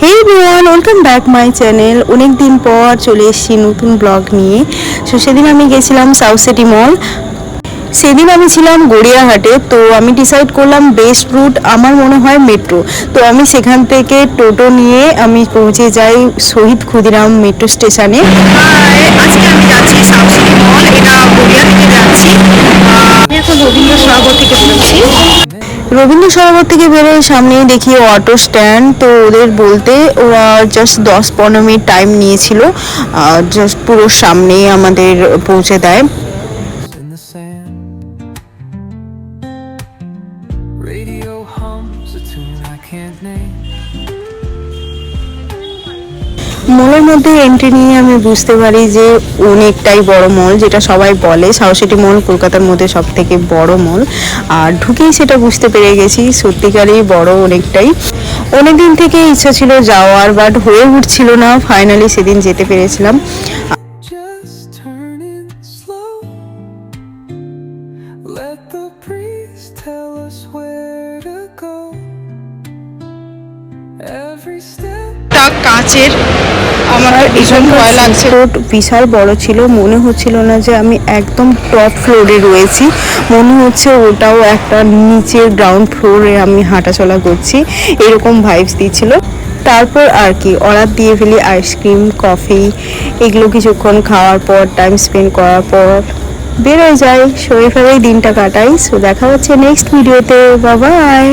Hey everyone, welcome back my channel. অনেক দিন পর চলে এসেছি নতুন ব্লগ নিয়ে। সো সেদিন আমি গেছিলাম সাউথ সিটি মল। সেদিন আমি ছিলাম গড়িয়াহাটে, তো আমি ডিসাইড করলাম বেস্ট রুট আমার মনে হয় মেট্রো। তো আমি সেখান থেকে টোটো নিয়ে আমি পৌঁছে যাই শহীদ ক্ষুদিরাম মেট্রো স্টেশনে। আজকে আমি যাচ্ছি সাউথ সিটি মল, এটা গড়িয়া থেকে যাচ্ছি। আমি এখন রবীন্দ্র সরোবর থেকে বেরোচ্ছি। রবীন্দ্র সরোবর থেকে বেরোয় সামনেই দেখি অটো স্ট্যান্ড। তো ওদের বলতে ওরা জাস্ট 10-15 মিনিট টাইম নিয়েছিল, জাস্ট পুরো সামনেই আমাদের পৌঁছে দেয়। মলের মধ্যে এন্ট্রি নিয়ে আমি বুঝতে পারি যে অনেকটাই বড় মল, যেটা সবাই বলে সাউথ সিটি মল কলকাতার মধ্যে সব থেকে বড় মল। আর ঢুকেই সেটা বুঝতে পেরে গেছি, সত্যিকারই বড় অনেকটাই। অনেকদিন থেকে ইচ্ছা ছিল যাওয়ার, বাট হয়ে উঠছিল না। ফাইনালি সেদিন যেতে পেরেছিলাম। কাচের আমার ভীষণ ভয় লাগছে। বিশাল বড় ছিল, মনে হচ্ছিল না যে আমি একদম টপ ফ্লোরে রয়েছি, মনে হচ্ছে ওটাও একটা নিচের গ্রাউন্ড ফ্লোরে আমি হাঁটাচলা করছি, এরকম ভাইবস দিচ্ছিল। তারপর আর কি অর্ডার দিয়ে ফেলি আইসক্রিম, কফি, এগুলো কিছুক্ষণ খাওয়ার পর, টাইম স্পেন্ড করার পর বেরোয় যাই, শোয়ে ফেলেই দিনটা কাটাই। সো দেখা হচ্ছে নেক্সট ভিডিওতে, বাই বাই।